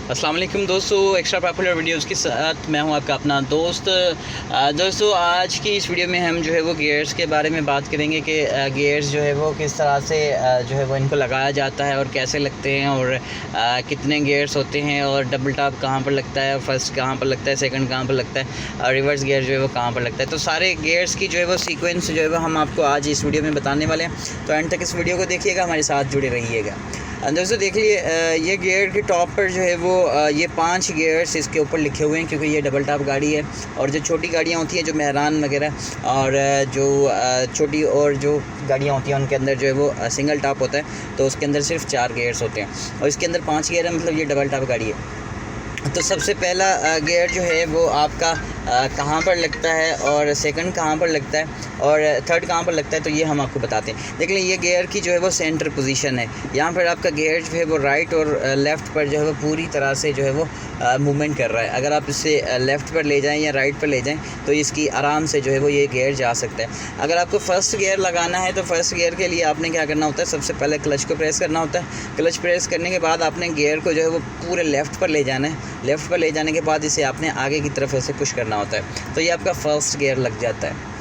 अस्सलाम वालेकुम दोस्तों, एक्स्ट्रा पॉपुलर वीडियोस के साथ मैं हूं आपका अपना दोस्त। दोस्तों आज की इस वीडियो में हम जो है वो गियर्स के बारे में बात करेंगे कि गियर्स जो है वो किस तरह से जो है वो इनको लगाया जाता है और कैसे लगते हैं और कितने गियर्स होते हैं और डबल टॉप कहां पर लगता है, फर्स्ट कहां पर लगता है, सेकंड कहां पर लगता है और रिवर्स गियर जो है वो कहां पर लगता है। तो सारे गियर्स की जो है वो सीक्वेंस जो है वो हम आपको आज इस वीडियो में बताने वाले हैं। तो एंड तक इस वीडियो को देखिएगा, हमारे साथ जुड़े रहिएगा। दोस्तों देख लिए ये गियर के टॉप पर जो है वो ये 5 गियर्स इसके ऊपर लिखे हुए हैं, क्योंकि ये डबल टॉप गाड़ी है। और जो छोटी गाड़ियाँ होती हैं, जो मेहरान वगैरह और जो छोटी और जो गाड़ियाँ होती हैं, उनके अंदर जो है वो सिंगल टॉप होता है, तो उसके अंदर सिर्फ 4 गियर्स होते हैं और इसके अंदर 5 गियर है, मतलब ये डबल टॉप गाड़ी है। तो सबसे पहला गियर जो है वो आपका कहाँ पर लगता है और सेकंड कहाँ पर लगता है और थर्ड कहाँ पर लगता है, तो ये हम आपको बताते हैं। देख लें, ये गियर की जो है वो सेंटर पोजीशन है। यहाँ पर आपका गियर जो है वो राइट और लेफ़्ट पर जो है वो पूरी तरह से जो है वो मूवमेंट कर रहा है। अगर आप इसे लेफ़्ट पर ले जाएं या राइट पर ले जाएं तो इसकी आराम से जो है वो ये गियर जा सकता है। अगर आपको फ़र्स्ट गियर लगाना है तो फ़र्स्ट गियर के लिए आपने क्या करना होता है, सबसे पहले क्लच को प्रेस करना होता है। क्लच प्रेस करने के बाद आपने गियर को जो है वो पूरे लेफ़्ट पर ले जाना है। लेफ़्ट पर ले जाने के बाद इसे आपने आगे की तरफ ऐसे पुश करना होता है, तो ये आपका फ़र्स्ट गियर लग जाता है।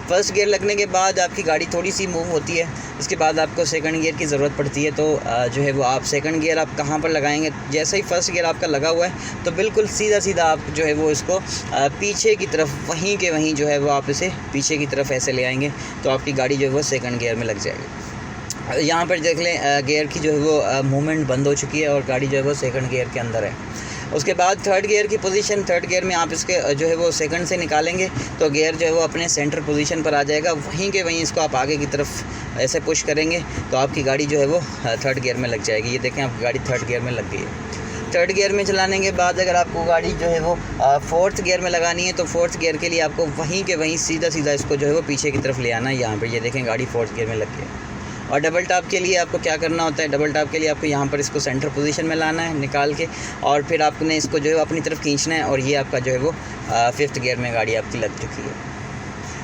फ़र्स्ट गियर लगने के बाद आपकी गाड़ी थोड़ी सी मूव होती है, इसके बाद आपको सेकंड गियर की ज़रूरत पड़ती है। तो जो है वो आप सेकंड गियर आप कहाँ पर लगाएंगे, जैसे ही फ़र्स्ट गियर आपका लगा हुआ है तो बिल्कुल सीधा सीधा आप जो है वो इसको पीछे की तरफ वहीं के वहीं जो है वो आप इसे पीछे की तरफ ऐसे ले आएंगे, तो आपकी गाड़ी जो है वो सेकंड गियर में लग जाएगी। यहाँ पर देख लें, गियर की जो है वो मूवमेंट बंद हो चुकी है और गाड़ी जो है वो सेकंड गियर के अंदर है। उसके बाद थर्ड गियर की पोजीशन, थर्ड गियर में आप इसके जो है वो सेकंड से निकालेंगे तो गियर जो है वो अपने सेंटर पोजीशन पर आ जाएगा। वहीं के वहीं इसको आप आगे की तरफ ऐसे पुश करेंगे तो आपकी गाड़ी जो है वो थर्ड गियर में लग जाएगी। ये देखें, आपकी गाड़ी थर्ड गियर में लग गई है। थर्ड गियर में चलाने के बाद अगर आपको गाड़ी जो है वो फोर्थ गियर में लगानी है तो फोर्थ गियर के लिए आपको वहीं के वहीं सीधा सीधा इसको जो है वो पीछे की तरफ ले आना है। यहाँ पर ये देखें, गाड़ी फोर्थ गियर में लग गई है। और डबल टॉप के लिए आपको क्या करना होता है, डबल टॉप के लिए आपको यहाँ पर इसको सेंटर पोजीशन में लाना है निकाल के, और फिर आपने इसको जो है अपनी तरफ खींचना है और ये आपका जो है वो फिफ्थ गियर में गाड़ी आपकी लग चुकी है।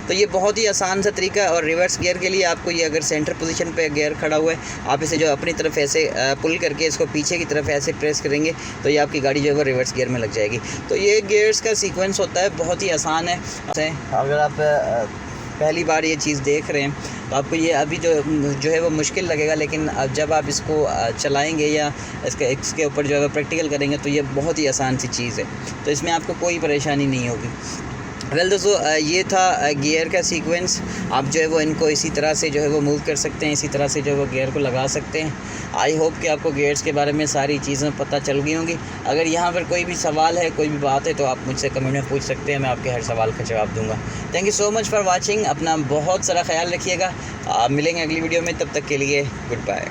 तो ये बहुत ही आसान सा तरीका है। और रिवर्स गियर के लिए आपको ये अगर सेंटर पोजीशन पे गियर खड़ा हुआ है, आप इसे जो अपनी तरफ ऐसे पुल करके इसको पीछे की तरफ ऐसे प्रेस करेंगे तो ये आपकी गाड़ी जो है वो रिवर्स गियर में लग जाएगी। तो ये गियर्स का सीक्वेंस होता है, बहुत ही आसान है। अगर आप पहली बार ये चीज़ देख रहे हैं तो आपको ये अभी जो है वो मुश्किल लगेगा, लेकिन अब जब आप इसको चलाएंगे या इसके ऊपर जो है वो प्रैक्टिकल करेंगे तो ये बहुत ही आसान सी चीज़ है, तो इसमें आपको कोई परेशानी नहीं होगी। वेल दोस्तों, ये था गियर का सीक्वेंस। आप जो है वो इनको इसी तरह से जो है वो मूव कर सकते हैं, इसी तरह से जो है वो गियर को लगा सकते हैं। आई होप कि आपको गियर्स के बारे में सारी चीज़ें पता चल गई होंगी। अगर यहाँ पर कोई भी सवाल है, कोई भी बात है, तो आप मुझसे कमेंट में पूछ सकते हैं, मैं आपके हर सवाल का जवाब दूँगा। Thank you so much for watching. अपना बहुत सारा ख्याल रखिएगा। मिलेंगे अगली वीडियो में, तब तक के लिए गुड बाय।